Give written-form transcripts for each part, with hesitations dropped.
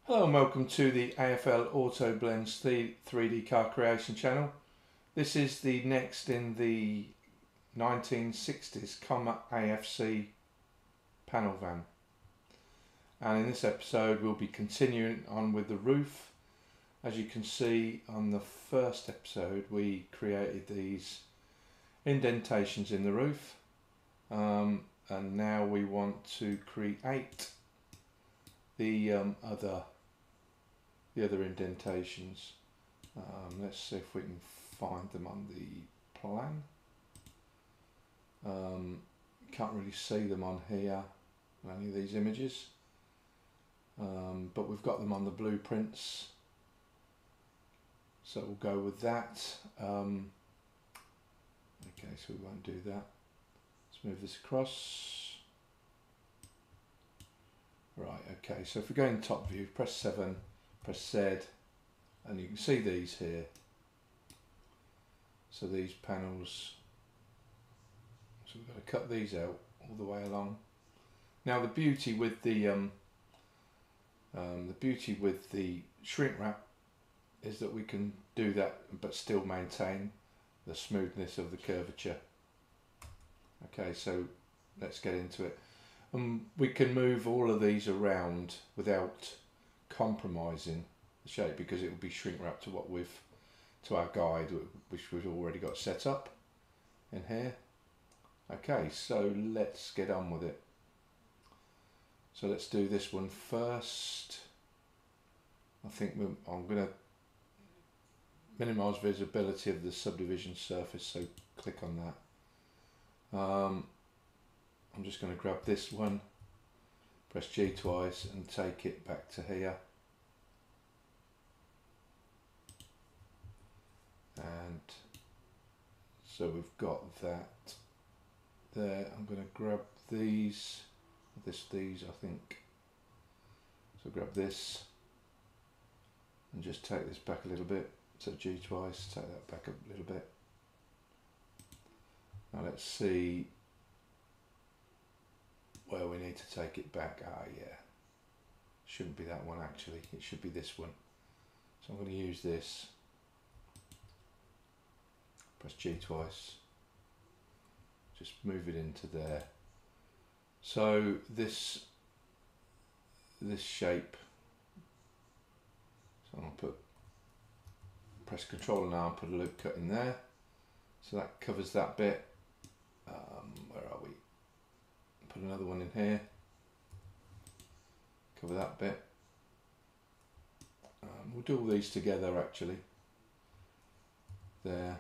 Hello and welcome to the AFL Auto Blends 3D car creation channel. This is the next in the 1960s AFC panel van, and in this episode we'll be continuing on with the roof. As you can see on the first episode, we created these indentations in the roof, and now we want to create the other indentations. Let's see if we can find them on the plan. Can't really see them on here, on any of these images, but we've got them on the blueprints, so we'll go with that. Okay, so we won't do that. Let's move this across. Right, okay, so if we go in top view, press 7, press Z, and you can see these here. So these panels, so we've got to cut these out all the way along. Now the beauty with the shrink wrap is that we can do that but still maintain the smoothness of the curvature. Okay, so let's get into it. We can move all of these around without compromising the shape, because it will be shrink wrapped to our guide, which we've already got set up in here. Okay, so let's get on with it. So let's do this one first. I think I'm going to minimize visibility of the subdivision surface, so click on that. I'm just going to grab this one, press G twice and take it back to here. And so we've got that there. I'm going to grab these I think. So grab this and just take this back a little bit. So G twice, take that back a little bit. Now let's see where we need to take it back. Yeah, shouldn't be that one actually, it should be this one. So I'm going to use this, press G twice, just move it into there. So this shape, so I'll press Control and R and put a loop cut in there, so that covers that bit. Where are we? Put another one in here, cover that bit. We'll do all these together actually. There,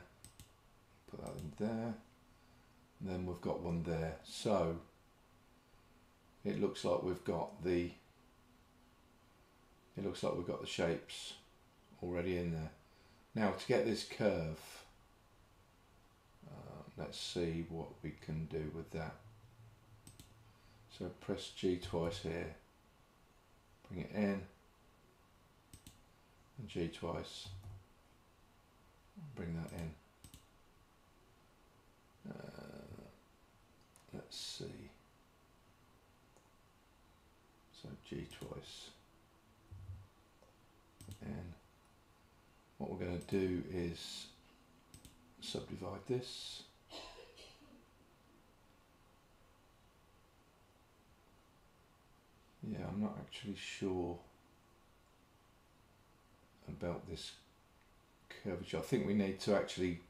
put that in there, and then we've got one there. So it looks like we've got the shapes already in there. Now to get this curve, let's see what we can do with that. So press G twice here, bring it in, and G twice, bring that in. Let's see, so G twice, and what we're going to do is subdivide this. Yeah, I'm not actually sure about this curvature. I think we need to actually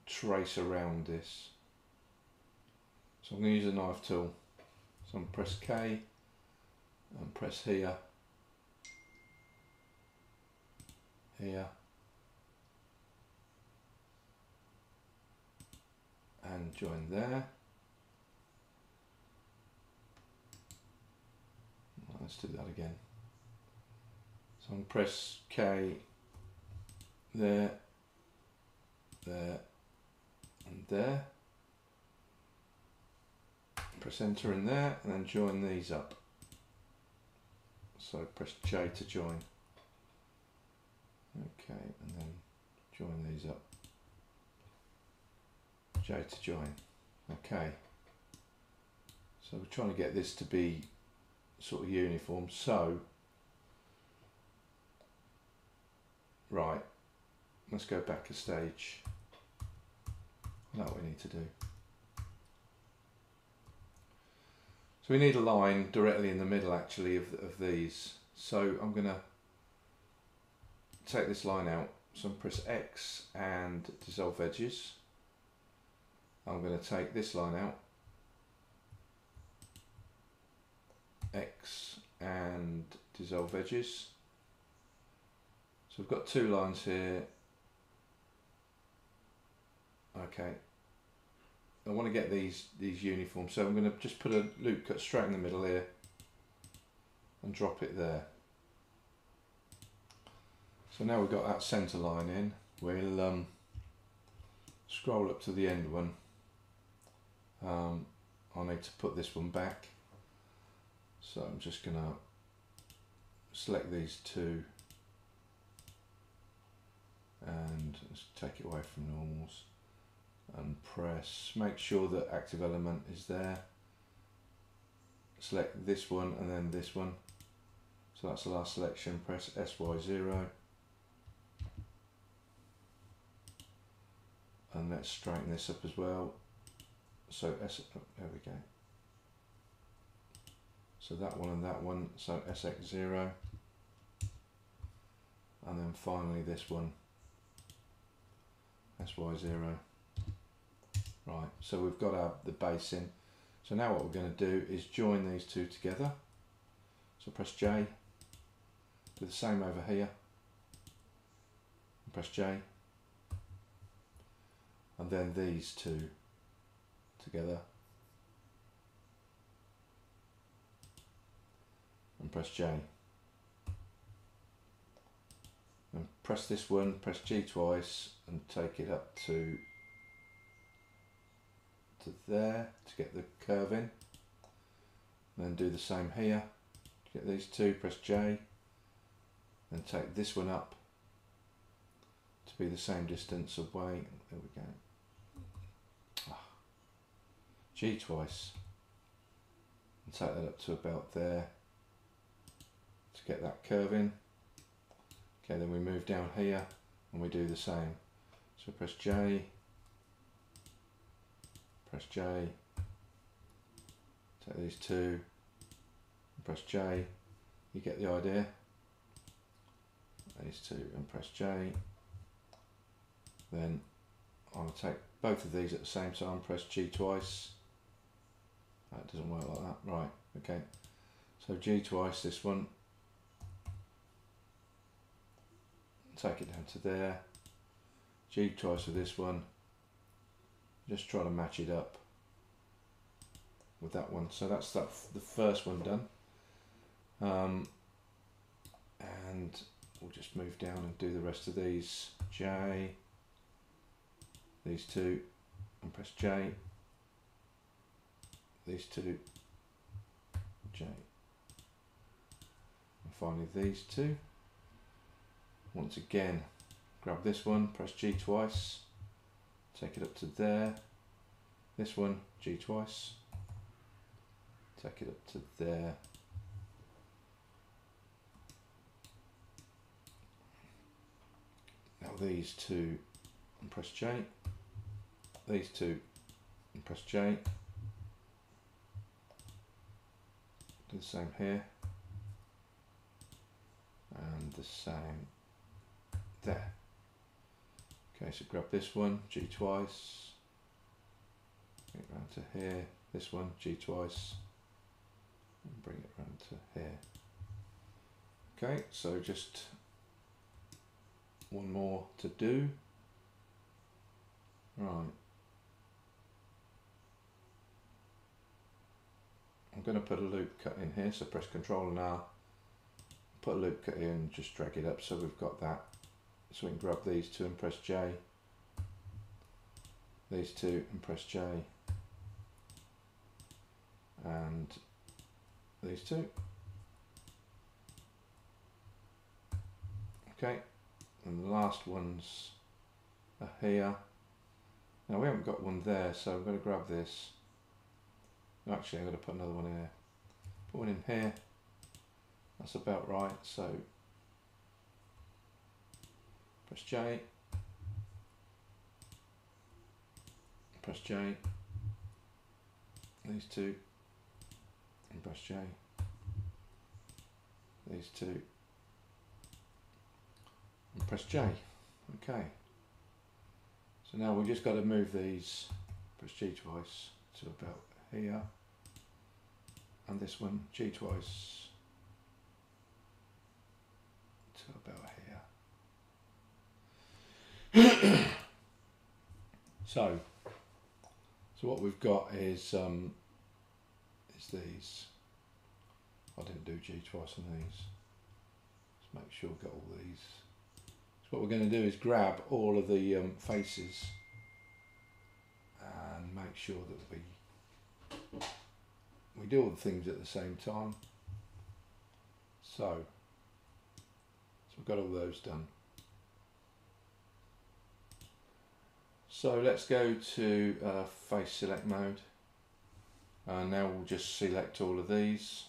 trace around this. So I'm going to use a knife tool. So I'm going to press K and press here, and join there. Let's do that again. So I'm going to press K there, there, and there. Press enter in there, and then join these up. So press J to join. Okay, and then join these up. J to join. Okay. So So we're trying to get this to be sort of uniform. So, right, let's go back a stage. That's what we need to do. So we need a line directly in the middle actually of these. So I'm going to take this line out. So I'm press X and dissolve edges. I'm going to take this line out. X and dissolve edges. So we've got two lines here. Okay. I want to get these uniform, so I'm going to just put a loop cut straight in the middle here and drop it there. So now we've got that centre line in, we'll scroll up to the end one. I need to put this one back, so I'm just going to select these two and let's take it away from normals. And press, make sure that active element is there. Select this one and then this one. So that's the last selection. Press SY0. And let's straighten this up as well. So there we go. So that one and that one. So SX0. And then finally this one. SY0. Right, so we've got the base in. So now what we're going to do is join these two together. So press J, do the same over here, and press J, and then these two together, and press J. And press this one, press G twice, and take it up to there to get the curve in. And then do the same here. Get these two, press J, and take this one up to be the same distance away. There we go. G twice, and take that up to about there to get that curve in. Okay, then we move down here and we do the same. So press J, press J, take these two, and press J, you get the idea. These two and press J. Then I'll take both of these at the same time, press G twice. That doesn't work like that, right, okay. So G twice, this one, take it down to there, G twice with this one, just try to match it up with that one. So that's the first one done. And we'll just move down and do the rest of these. J, these two, and press J, these two, J, and finally these two. Once again, grab this one, press G twice, take it up to there, this one, G twice, take it up to there, now these two and press J, these two and press J, do the same here, and the same there. Okay, so grab this one, G twice, bring it round to here, this one, G twice, and bring it round to here. Okay, so just one more to do. Right. I'm going to put a loop cut in here, so press Ctrl and R, put a loop cut in and just drag it up so we've got that. So we can grab these two and press J, these two and press J, and these two. Okay, and the last ones are here. Now we haven't got one there, so I'm going to grab this Actually, I'm going to put another one in here. Put one in here. That's about right. So press J. Press J. These two. And press J. These two. And press J. Okay. So now we've just got to move these. Press G twice to about here. And this one G twice to about here. So what we've got is these. I didn't do G twice on these. Let's make sure we've got all these. So what we're going to do is grab all of the faces and make sure that we do all the things at the same time. So we've got all those done. So let's go to face select mode. Now we'll just select all of these.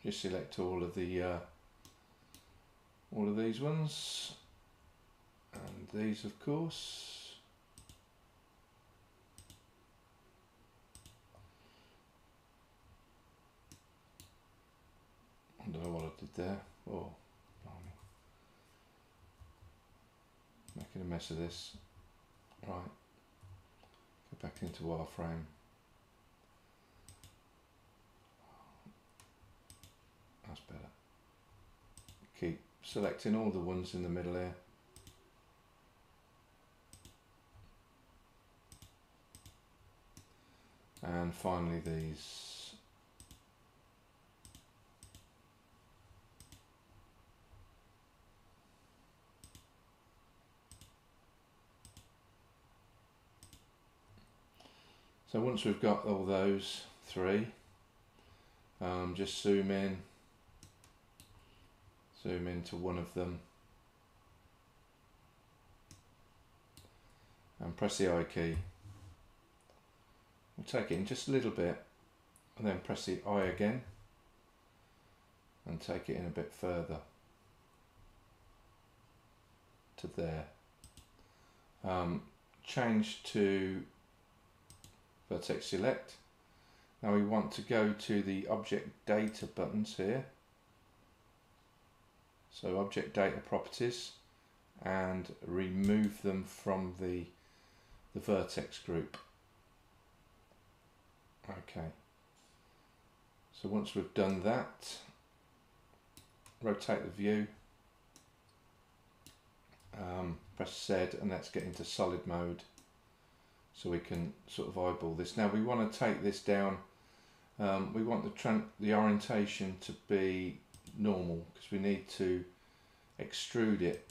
Just select all of these ones, and these of course. I don't know what I did there. Oh, blimey. Making a mess of this. Right. Go back into wireframe. That's better. Keep selecting all the ones in the middle here. And finally these. So once we've got all those three, just zoom into one of them and press the I key. We'll take it in just a little bit and then press the I again and take it in a bit further to there. Change to vertex select. Now we want to go to the object data buttons here. So object data properties, and remove them from the vertex group. Okay. So once we've done that, rotate the view, press Z, and let's get into solid mode so we can sort of eyeball this. Now we want to take this down. We want the orientation to be normal because we need to extrude it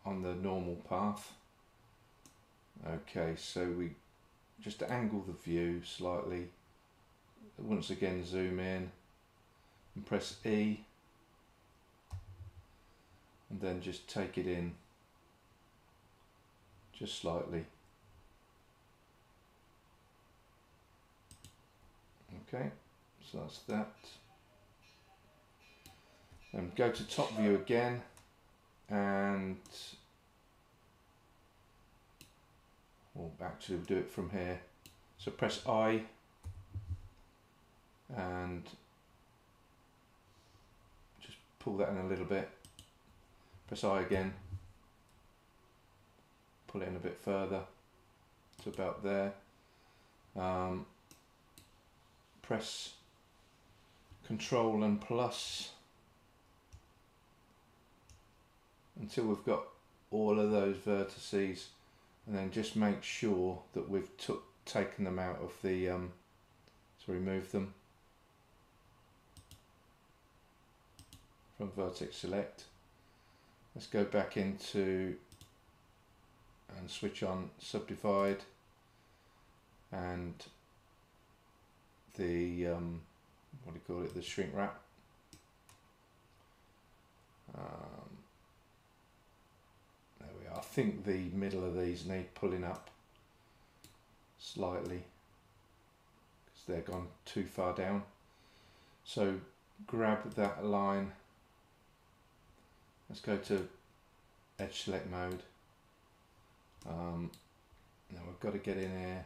on the normal path. Okay, so we just angle the view slightly. Once again, zoom in and press E, and then just take it in just slightly. Okay, so that's that. Then go to top view again, and we'll actually do it from here. So press I and just pull that in a little bit. Press I again, pull it in a bit further to about there. Press Control and plus until we've got all of those vertices, and then just make sure that we've taken them out of the so remove them from vertex select. Let's go back into and switch on subdivide and the what do you call it, the shrink wrap. There think the middle of these need pulling up slightly because they're gone too far down. So grab that line, let's go to edge select mode. Now we've got to get in here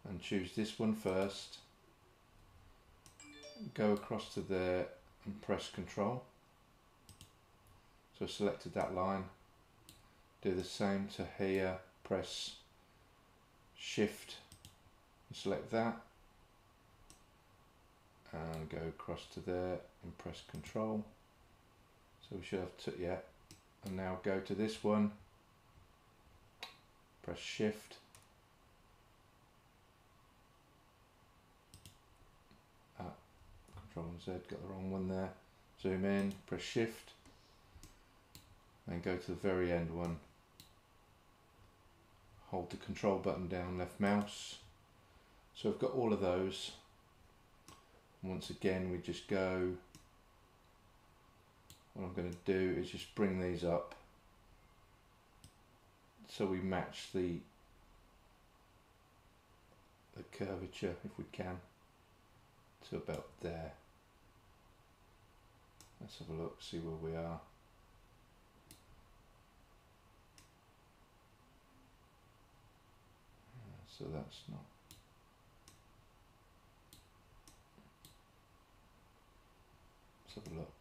and choose this one first, go across to there and press Control. So I selected that line, do the same to here, press Shift and select that, and go across to there and press Control. So we should have and now go to this one, press Shift, Control and Z, got the wrong one there, zoom in, press Shift, and go to the very end one, hold the Control button down, left mouse. So we've got all of those. Once again we just go, what I'm going to do is just bring these up so we match the curvature, if we can, to about there. Let's have a look, see where we are. So that's not. Let's have a look.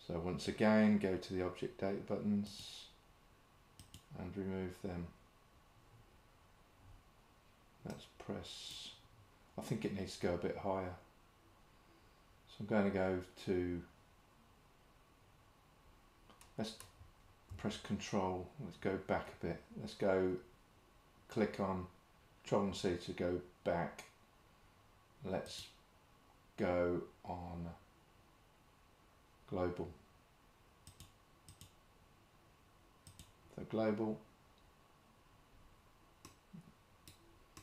So once again, go to the object data buttons and remove them. Let's press, I think it needs to go a bit higher. So I'm going to go to, let's press Control, let's go back a bit. Let's go, click on Control and C to go back. Let's go on global. So global.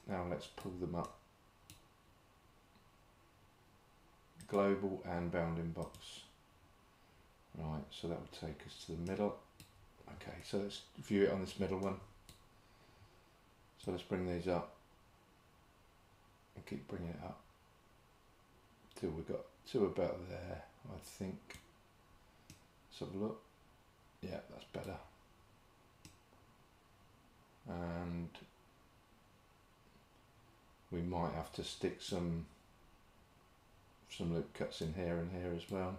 Now let's pull them up. Global and bounding box. Right, so that would take us to the middle. Okay, so let's view it on this middle one. So let's bring these up and keep bringing it up till we got to about there, I think. Let's have a look. Yeah, that's better. And we might have to stick some loop cuts in here and here as well.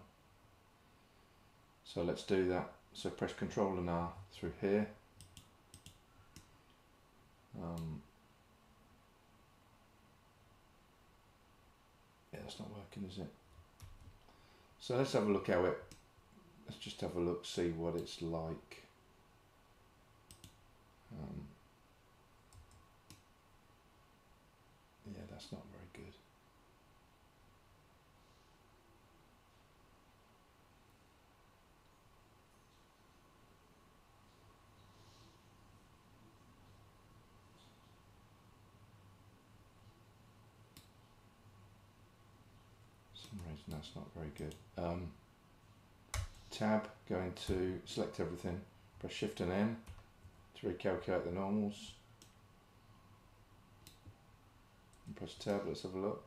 So let's do that. So press Control and R through here. Yeah, that's not working, is it? So let's have a look how it, let's just have a look, see what it's like. Yeah, that's not very good. For some reason that's not very good. Tab, going to select everything, press Shift and N to recalculate the normals. And press Tab, let's have a look.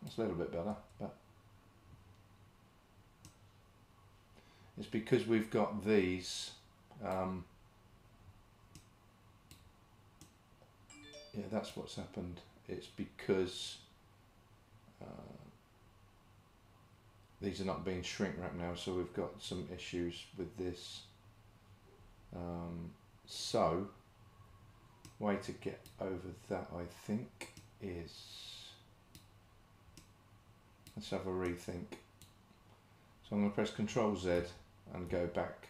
That's a little bit better, but it's because we've got these. Yeah, that's what's happened. It's because these are not being shrink wrapped now, so we've got some issues with this. So, way to get over that, I think, is, let's have a rethink. So I'm going to press Control Z and go back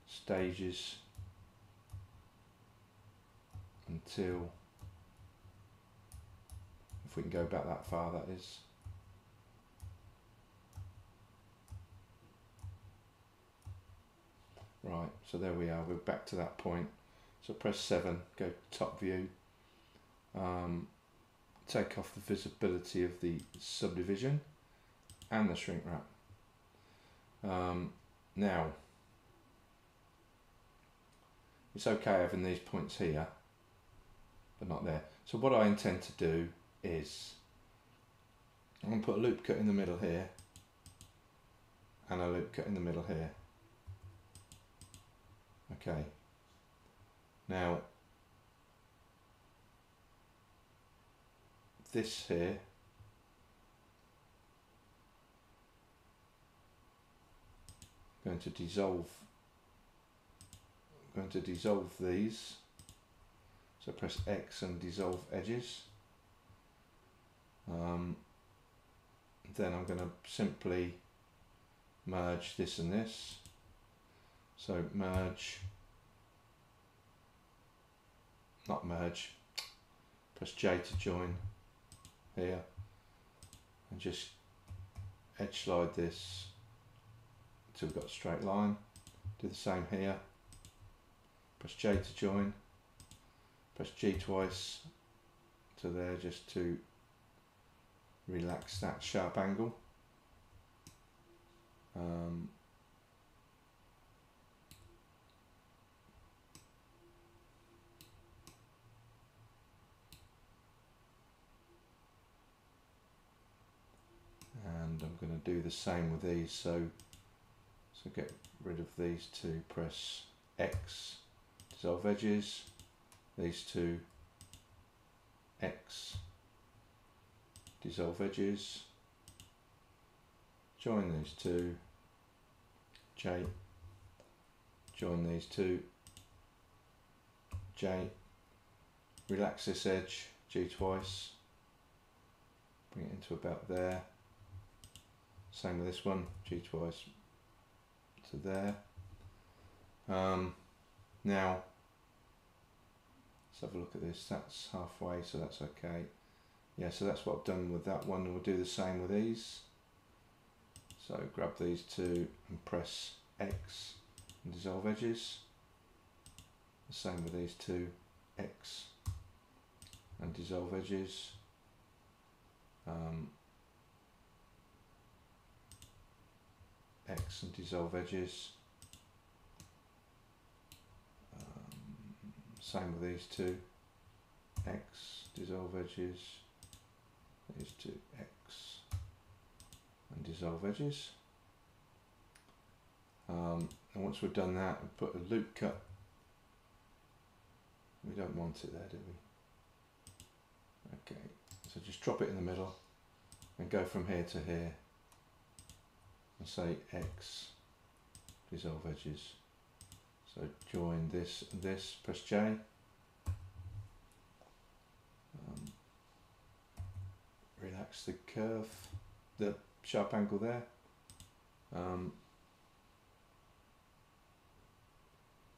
stages until, if we can go back that far, that is. Right, so there we are, we're back to that point. So press 7, go top view, take off the visibility of the subdivision and the shrink wrap. Now, it's okay having these points here, but not there. So what I intend to do is, I'm going to put a loop cut in the middle here, and a loop cut in the middle here. Okay. Now, this here, going to dissolve these. So press X and dissolve edges. Then I'm going to simply merge this and this. So merge, not merge, press J to join here, and just edge slide this until we've got a straight line. Do the same here, press J to join, press G twice to there just to relax that sharp angle. And I'm going to do the same with these, so get rid of these two, press X, dissolve edges, these two, X, dissolve edges, join these two, J, join these two, J, relax this edge, G twice, bring it into about there, same with this one, G twice to there. Now let's have a look at this, that's halfway, so that's okay. Yeah, so that's what I've done with that one, and we'll do the same with these. So grab these two and press X and dissolve edges. The same with these two, X and dissolve edges. X and dissolve edges. Same with these two, X, dissolve edges, these two, X and dissolve edges. And once we've done that, we put a loop cut. We don't want it there, do we? Okay, so just drop it in the middle and go from here to here and say X, dissolve edges. So join this and this, press J. Relax the curve, the sharp angle there.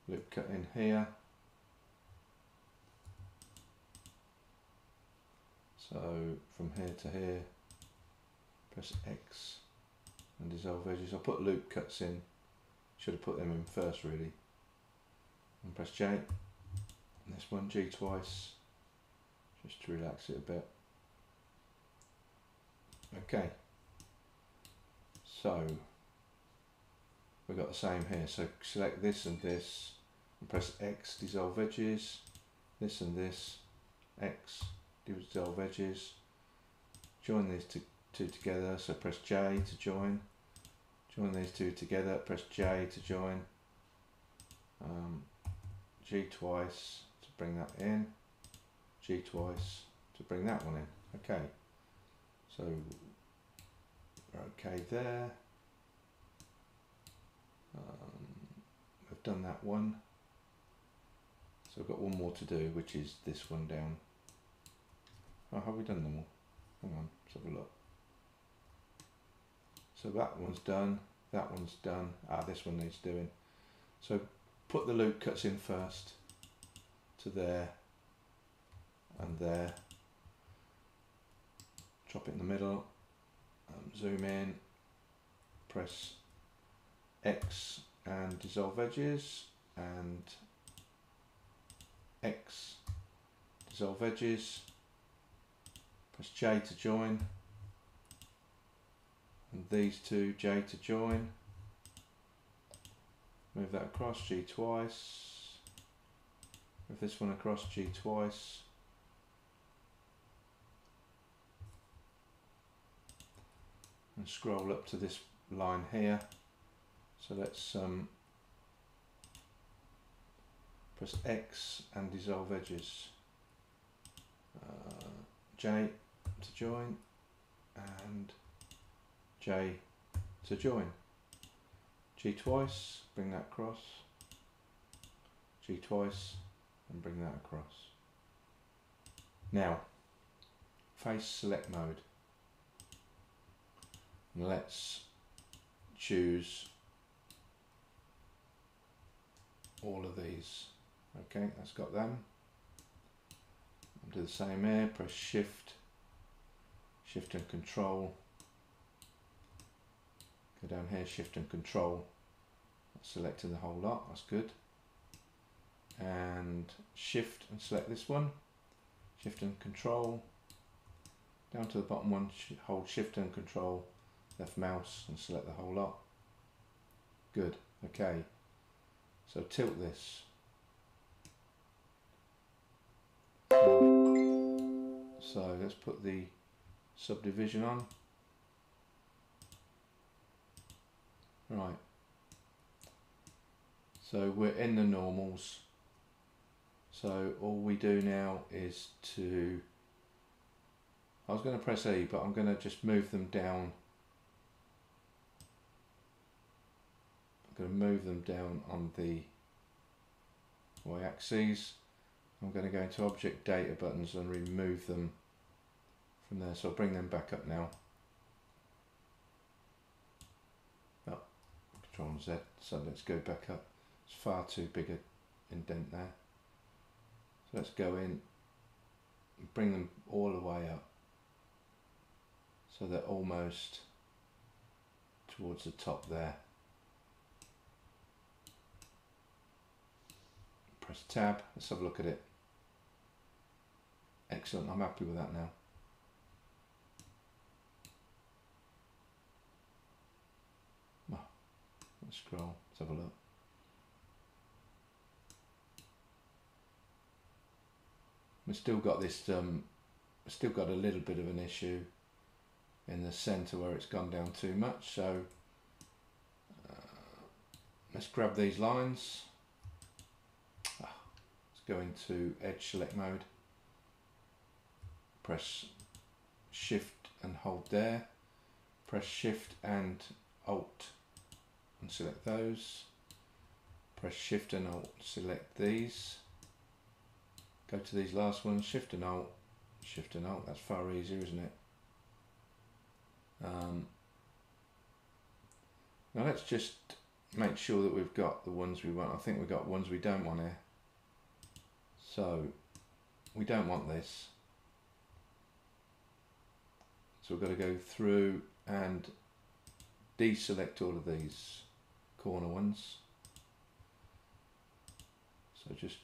Loop cut in here. So from here to here, press X and dissolve edges. I'll put loop cuts in, should have put them in first really. And press J, and this one G twice, just to relax it a bit. Okay, so we've got the same here, so select this and this, and press X, dissolve edges, this and this, X, dissolve edges, join these two together, so press J to join these two together, press J to join, G twice to bring that in, G twice to bring that one in. Okay, so we're okay there. We've done that one, so we've got one more to do, which is this one down. Oh, have we done them all? Hang on, let's have a look. So that one's done, that one's done. This one needs doing. So put the loop cuts in first to there and there. Drop it in the middle, zoom in, press X and dissolve edges, and X, dissolve edges, press J to join, and these two, J to join, that across, G twice. Move this one across, G twice. And scroll up to this line here. So let's press X and dissolve edges. J to join and J to join. G twice, bring that across. G twice and bring that across. Now, face select mode. And let's choose all of these. Okay, that's got them. I'll do the same here, press Shift and Control. Go down here, Shift and Control. That's selected the whole lot, that's good. And Shift and select this one. Shift and Control. Down to the bottom one, hold Shift and Control, left mouse and select the whole lot. Good, okay. So tilt this. So let's put the subdivision on. Right. So we're in the normals. So all we do now is to, I was going to press E, but I'm going to just move them down. I'm going to move them down on the y-axis. I'm going to go into Object Data buttons and remove them from there. So I'll bring them back up now. Oh, Control Z. So let's go back up. It's far too big an indent there. So let's go in and bring them all the way up. So they're almost towards the top there. Press Tab, let's have a look at it. Excellent, I'm happy with that now. Let's scroll, let's have a look. We've still got this, still got a little bit of an issue in the centre where it's gone down too much, so let's grab these lines. Let's go into Edge Select mode. Press Shift and hold there. Press Shift and Alt and select those. Press Shift and Alt, select these. Go to these last ones, Shift and Alt, that's far easier, isn't it? Now let's just make sure that we've got the ones we want. I think we've got ones we don't want here. So we don't want this. So we've got to go through and deselect all of these corner ones. So just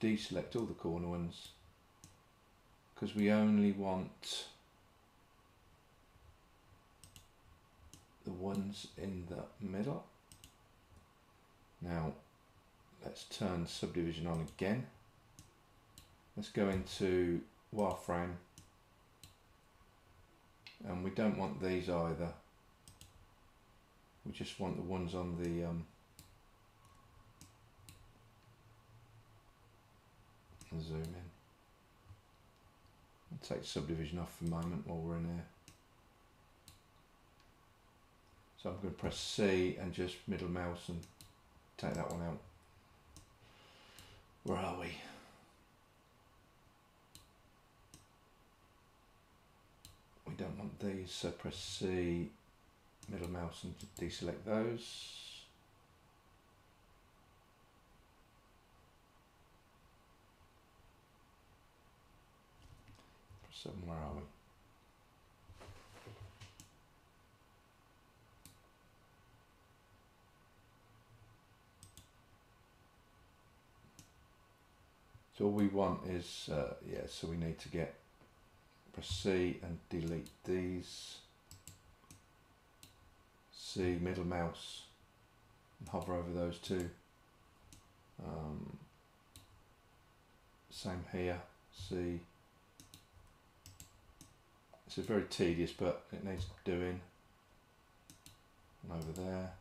deselect all the corner ones because we only want the ones in the middle. Now let's turn subdivision on again. Let's go into wireframe, and we don't want these either. We just want the ones on the zoom in. I'll take subdivision off for a moment while we're in here. So I'm going to press C and just middle mouse and take that one out. Where are we? We don't want these, so press C, middle mouse and deselect those. Press 7, where are we? So all we want is, yeah, so we need to get, press C and delete these. C, middle mouse, and hover over those two. Same here, see, this is very tedious but it needs doing. And over there,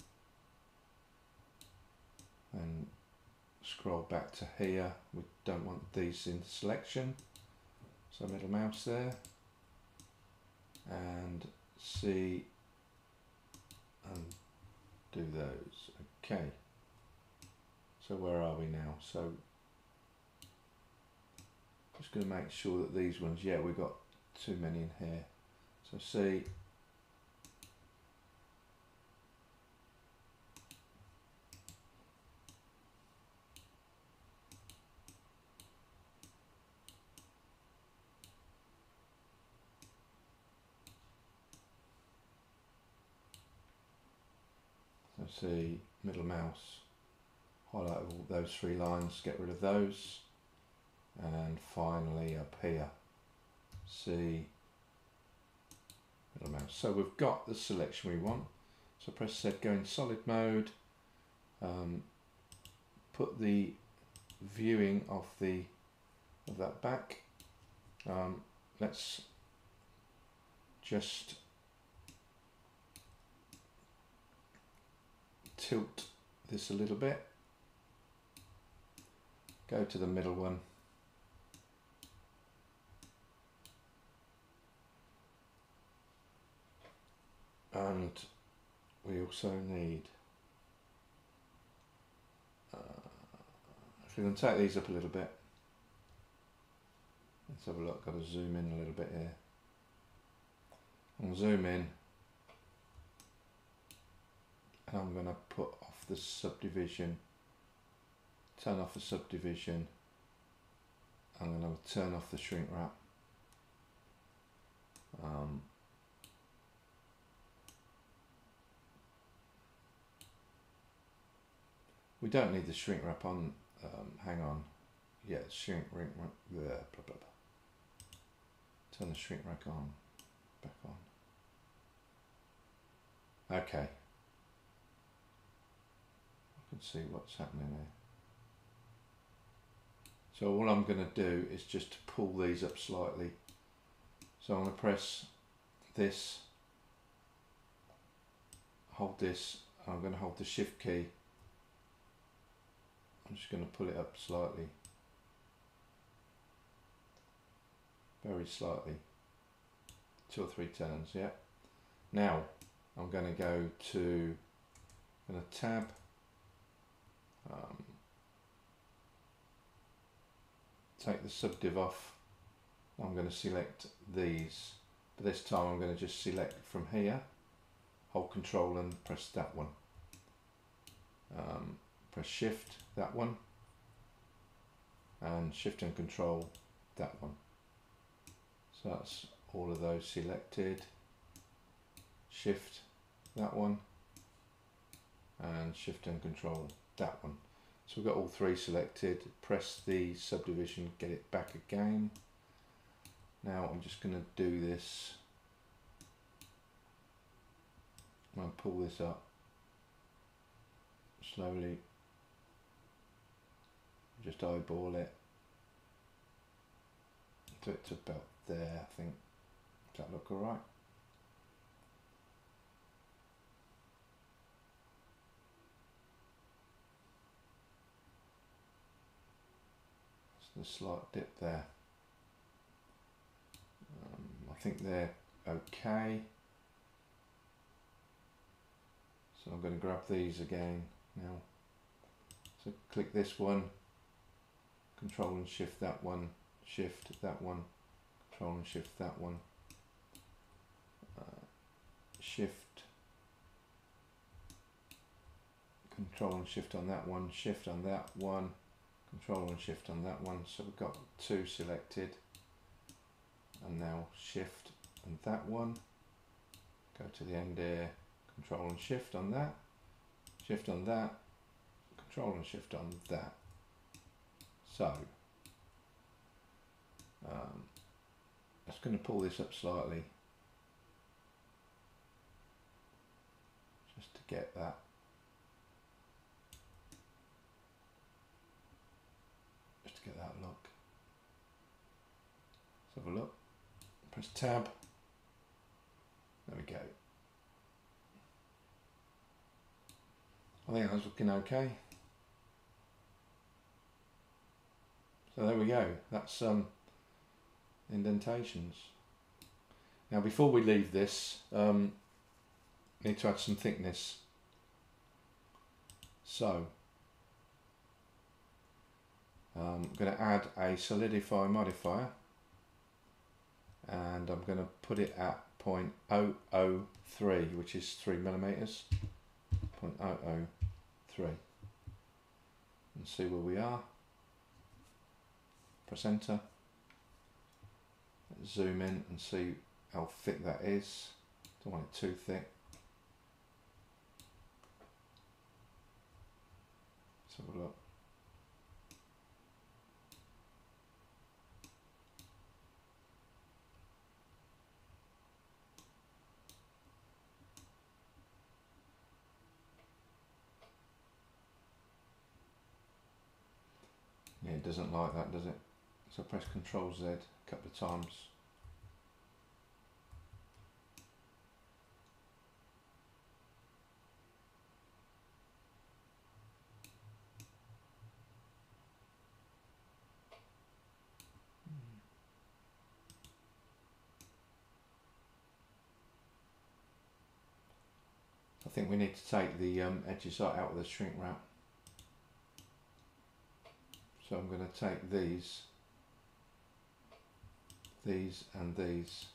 and scroll back to here, we don't want these in selection, so middle mouse there, and see and do those. Okay, so where are we now? So just going to make sure that these ones, yeah, we've got too many in here, so see, see, middle mouse, highlight all those three lines, get rid of those, and finally up here, see, middle mouse. So we've got the selection we want. So press Z, go in solid mode, put the viewing of that back. Let's just tilt this a little bit, go to the middle one, and we also need, if we can take these up a little bit, let's have a look, got to zoom in a little bit here, I'll zoom in, and I'm going to put off the subdivision, turn off the subdivision, I'm going to turn off the shrink wrap. We don't need the shrink wrap on, hang on, yeah, shrink wrap, blah, blah, blah. Turn the shrink wrap on, back on. Okay. See what's happening there. So all I'm going to do is just to pull these up slightly. So I'm going to press this, hold this, I'm going to hold the shift key. I'm just going to pull it up slightly, very slightly, 2 or 3 turns, yeah. Now I'm going to go to, I'm going to tab, take the subdiv off, I'm going to select these, but this time I'm going to just select from here, hold control and press that one, press shift, that one, and shift and control, that one. So that's all of those selected, shift, that one, and shift and control, that one. So we've got all 3 selected, press the subdivision, get it back again. Now I'm just going to do this, I'm going to pull this up slowly, just eyeball it, to it to about there, I think. Does that look alright? The slight dip there. I think they're okay. So I'm going to grab these again now. So click this one, control and shift that one, shift that one, control and shift that one, shift, control and shift on that one, shift on that one, control and shift on that one. So we've got 2 selected, and now shift and that one, go to the end here, control and shift on that, shift on that, control and shift on that. So I'm just going to pull this up slightly just to get that. Let's have a look. Press tab. There we go. I think that's looking okay. So there we go. That's indentations. Now before we leave this, need to add some thickness. So I'm going to add a solidify modifier, and I'm going to put it at 0.003, which is 3mm. 0.003, and see where we are. Press enter. Let's zoom in and see how thick that is. Don't want it too thick. Let's have a look. Yeah, it doesn't like that, does it? So press Ctrl Z a couple of times. I think we need to take the edges out of the shrink wrap. So I'm going to take these and these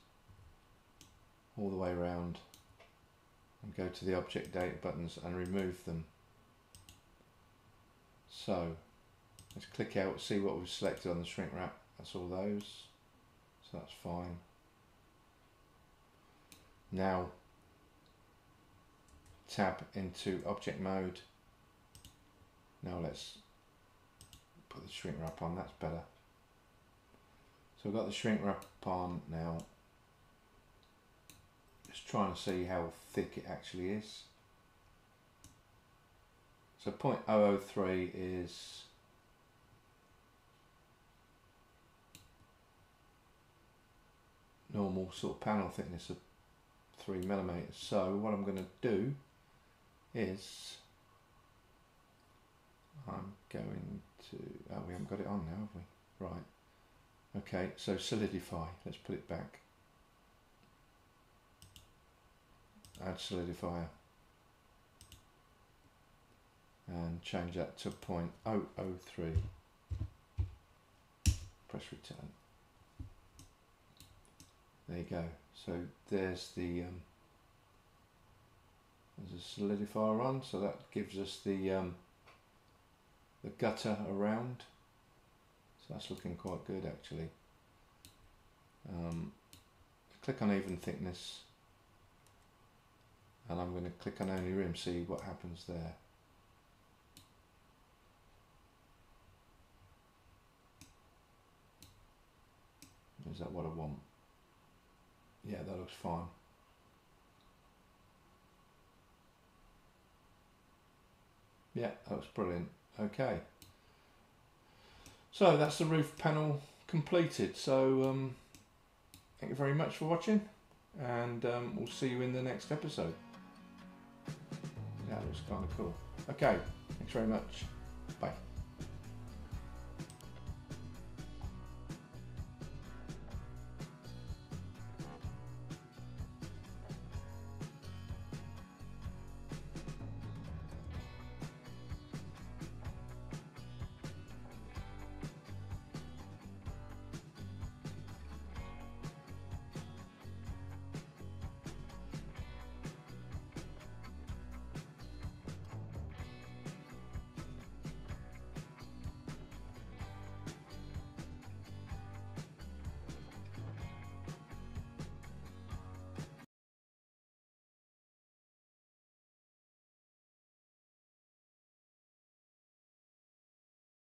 all the way around and go to the object data buttons and remove them. So let's click out, see what we've selected on the shrink wrap. That's all those, so that's fine. Now tab into object mode. Now let's put the shrink wrap on, that's better. So I've got the shrink wrap on now. Just trying to see how thick it actually is. So 0.003 is normal sort of panel thickness of 3mm. So what I'm going to do is I'm going to, oh, we haven't got it on now, have we? Right. Okay, so solidify. Let's put it back. Add solidifier. And change that to 0.003. Press return. There you go. So there's the there's a solidifier on, so that gives us the gutter around. So that's looking quite good actually. Click on even thickness, and I'm going to click on only rim, see what happens there. Is that what I want? Yeah, that looks fine. Yeah, that looks brilliant. Okay. So that's the roof panel completed. So thank you very much for watching, and we'll see you in the next episode. Yeah, that looks kind of cool. Okay, thanks very much. Bye.